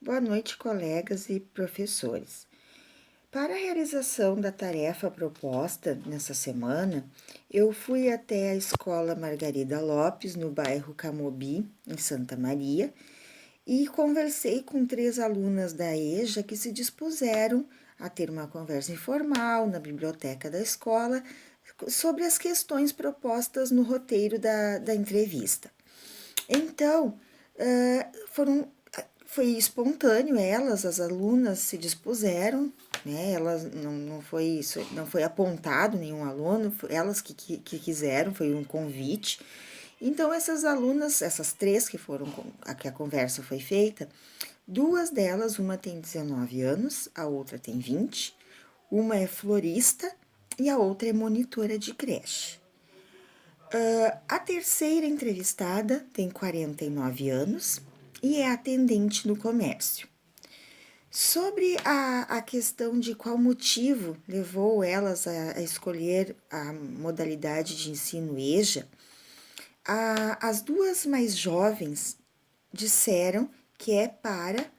Boa noite, colegas e professores. Para a realização da tarefa proposta nessa semana, eu fui até a Escola Margarida Lopes, no bairro Camobi, em Santa Maria, e conversei com 3 alunas da EJA que se dispuseram a ter uma conversa informal na biblioteca da escola sobre as questões propostas no roteiro da entrevista. Então, foram foi espontâneo, as alunas se dispuseram, né? Elas não foi apontado nenhum aluno, elas que quiseram, foi um convite. Então, essas alunas, essas 3 que foram, que a conversa foi feita, 2 delas, uma tem 19 anos, a outra tem 20, uma é florista e a outra é monitora de creche. A terceira entrevistada tem 49 anos e é atendente no comércio. Sobre a questão de qual motivo levou elas a escolher a modalidade de ensino EJA, as 2 mais jovens disseram que é para,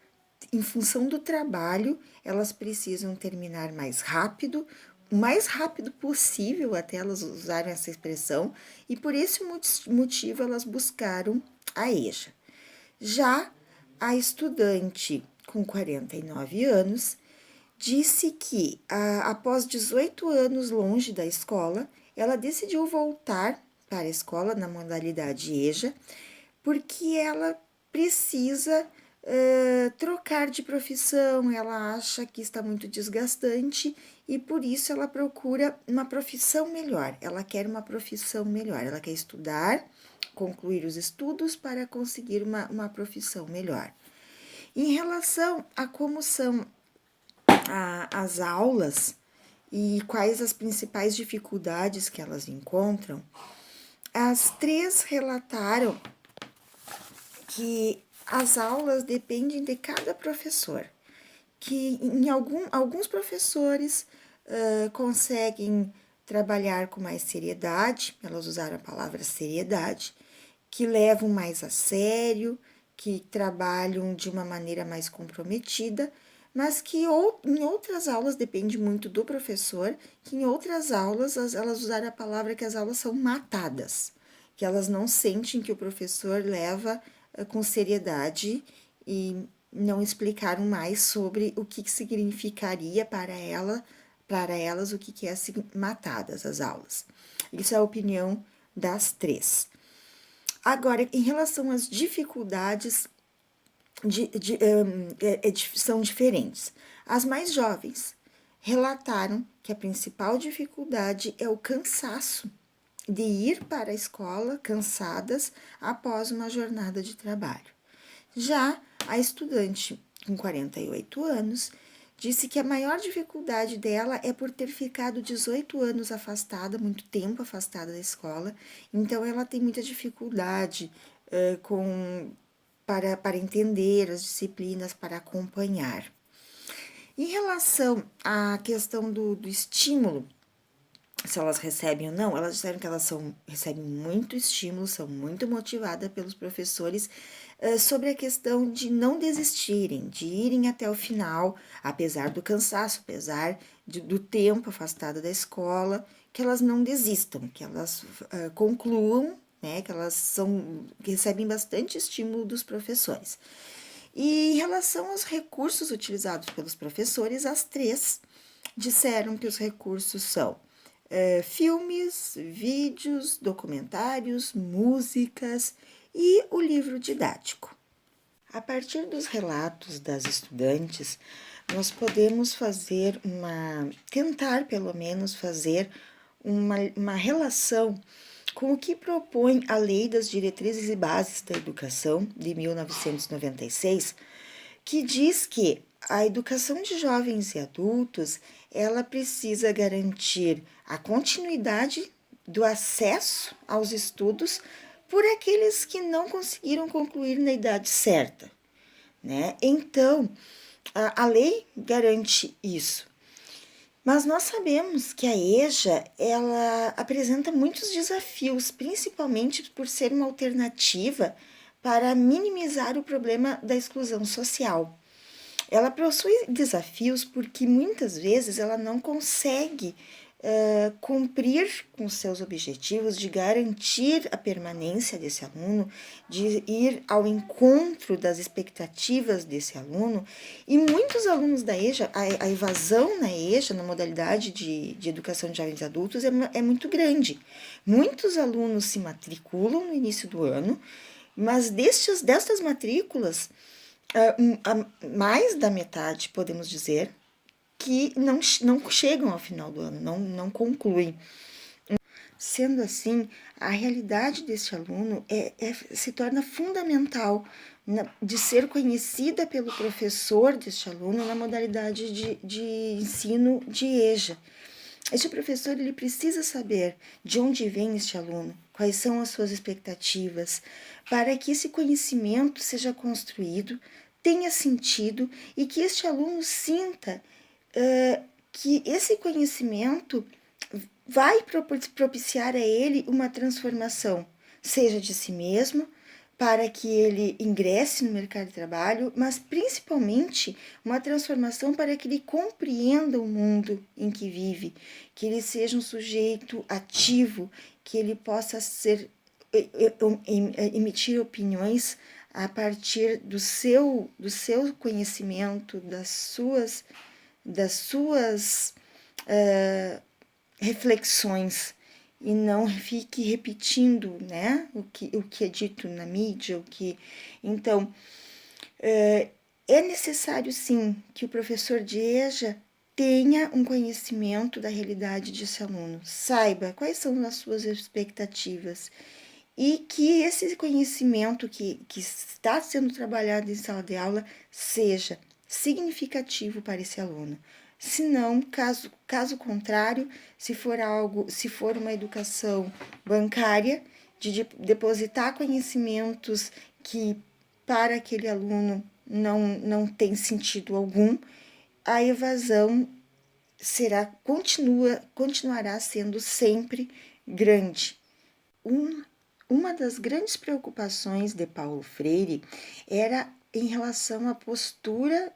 em função do trabalho, elas precisam terminar mais rápido, o mais rápido possível, até elas usaram essa expressão, e por esse motivo elas buscaram a EJA. Já a estudante com 49 anos disse que, após 18 anos longe da escola, ela decidiu voltar para a escola na modalidade EJA, porque ela precisa trocar de profissão, ela acha que está muito desgastante e por isso ela procura uma profissão melhor. Ela quer uma profissão melhor, ela quer estudar, concluir os estudos para conseguir uma profissão melhor. Em relação a como são as aulas e quais as principais dificuldades que elas encontram, as 3 relataram que as aulas dependem de cada professor, que alguns professores conseguem trabalhar com mais seriedade, elas usaram a palavra seriedade, que levam mais a sério, que trabalham de uma maneira mais comprometida, mas que em outras aulas, depende muito do professor, que em outras aulas elas usaram a palavra que as aulas são matadas, que elas não sentem que o professor leva com seriedade e não explicaram mais sobre o que significaria para elas o que é matadas as aulas. Isso é a opinião das 3. Agora, em relação às dificuldades, são diferentes. As mais jovens relataram que a principal dificuldade é o cansaço de ir para a escola cansadas após uma jornada de trabalho. Já a estudante com 48 anos disse que a maior dificuldade dela é por ter ficado 18 anos afastada, muito tempo afastada da escola, então ela tem muita dificuldade para entender as disciplinas, para acompanhar. Em relação à questão do estímulo, se elas recebem ou não, elas disseram que elas recebem muito estímulo, são muito motivadas pelos professores sobre a questão de não desistirem, de irem até o final, apesar do cansaço, apesar do tempo afastada da escola, que elas não desistam, que elas concluam, né, que recebem bastante estímulo dos professores. E em relação aos recursos utilizados pelos professores, as 3 disseram que os recursos são filmes, vídeos, documentários, músicas e o livro didático. A partir dos relatos das estudantes, nós podemos tentar pelo menos fazer uma relação com o que propõe a Lei das Diretrizes e Bases da Educação de 1996, que diz que a educação de jovens e adultos, ela precisa garantir a continuidade do acesso aos estudos por aqueles que não conseguiram concluir na idade certa, né? Então, a lei garante isso. Mas nós sabemos que a EJA, ela apresenta muitos desafios, principalmente por ser uma alternativa para minimizar o problema da exclusão social. Ela possui desafios porque muitas vezes ela não consegue cumprir com seus objetivos de garantir a permanência desse aluno, de ir ao encontro das expectativas desse aluno. E muitos alunos da EJA, a evasão na EJA, na modalidade de educação de jovens e adultos, é muito grande. Muitos alunos se matriculam no início do ano, mas destas matrículas, mais da metade, podemos dizer, que não chegam ao final do ano, não concluem. Sendo assim, a realidade deste aluno se torna fundamental de ser conhecida pelo professor deste aluno na modalidade de ensino de EJA. Este professor ele precisa saber de onde vem este aluno, quais são as suas expectativas, para que esse conhecimento seja construído, tenha sentido e que este aluno sinta que esse conhecimento vai propiciar a ele uma transformação, seja de si mesmo, para que ele ingresse no mercado de trabalho, mas principalmente uma transformação para que ele compreenda o mundo em que vive, que ele seja um sujeito ativo, que ele possa emitir opiniões a partir do seu conhecimento, das suas reflexões, e não fique repetindo, né, o que é dito na mídia, Então, é necessário, sim, que o professor de EJA tenha um conhecimento da realidade desse aluno, saiba quais são as suas expectativas e que esse conhecimento que está sendo trabalhado em sala de aula seja significativo para esse aluno. Se não, caso contrário, se for uma educação bancária, de depositar conhecimentos que para aquele aluno não tem sentido algum, a evasão continuará sendo sempre grande. Uma das grandes preocupações de Paulo Freire era em relação à postura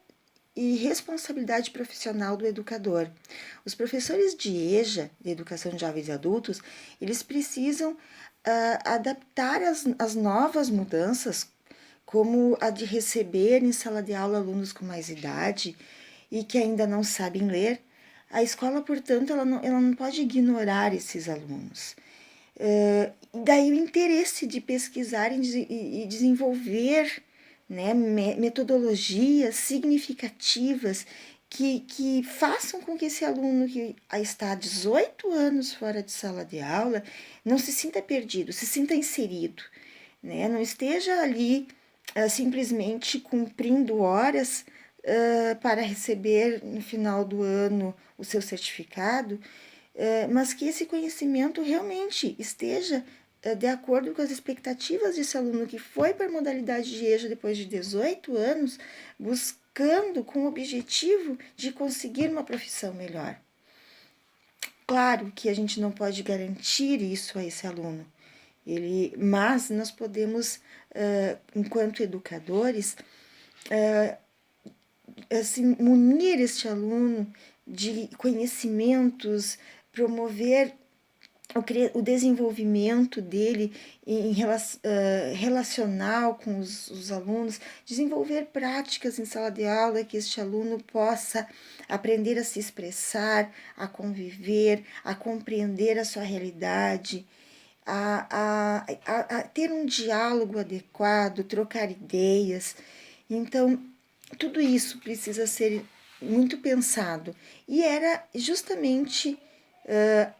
e responsabilidade profissional do educador. Os professores de EJA, de Educação de Jovens e Adultos, eles precisam adaptar as novas mudanças, como a de receber em sala de aula alunos com mais idade e que ainda não sabem ler. A escola, portanto, ela não pode ignorar esses alunos. Daí o interesse de pesquisar e desenvolver, né, metodologias significativas que façam com que esse aluno que está há 18 anos fora de sala de aula não se sinta perdido, se sinta inserido, né? Não esteja ali simplesmente cumprindo horas para receber no final do ano o seu certificado, mas que esse conhecimento realmente esteja de acordo com as expectativas desse aluno que foi para a modalidade de EJA depois de 18 anos, buscando com o objetivo de conseguir uma profissão melhor. Claro que a gente não pode garantir isso a esse aluno, mas nós podemos, enquanto educadores, assim, munir este aluno de conhecimentos, promover o desenvolvimento dele relacional com os alunos, desenvolver práticas em sala de aula que este aluno possa aprender a se expressar, a conviver, a compreender a sua realidade, a ter um diálogo adequado, trocar ideias. Então, tudo isso precisa ser muito pensado. E era justamente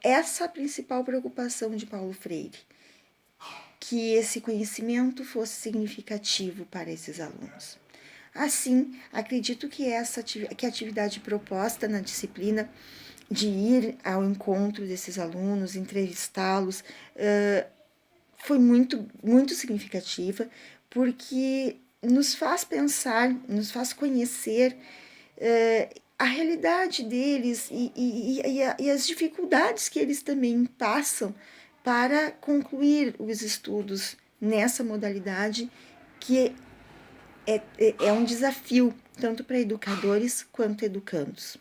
essa a principal preocupação de Paulo Freire, que esse conhecimento fosse significativo para esses alunos. Assim, acredito que a atividade proposta na disciplina de ir ao encontro desses alunos, entrevistá-los, foi muito significativa, porque nos faz pensar, nos faz conhecer a realidade deles e as dificuldades que eles também passam para concluir os estudos nessa modalidade que é um desafio tanto para educadores quanto educandos.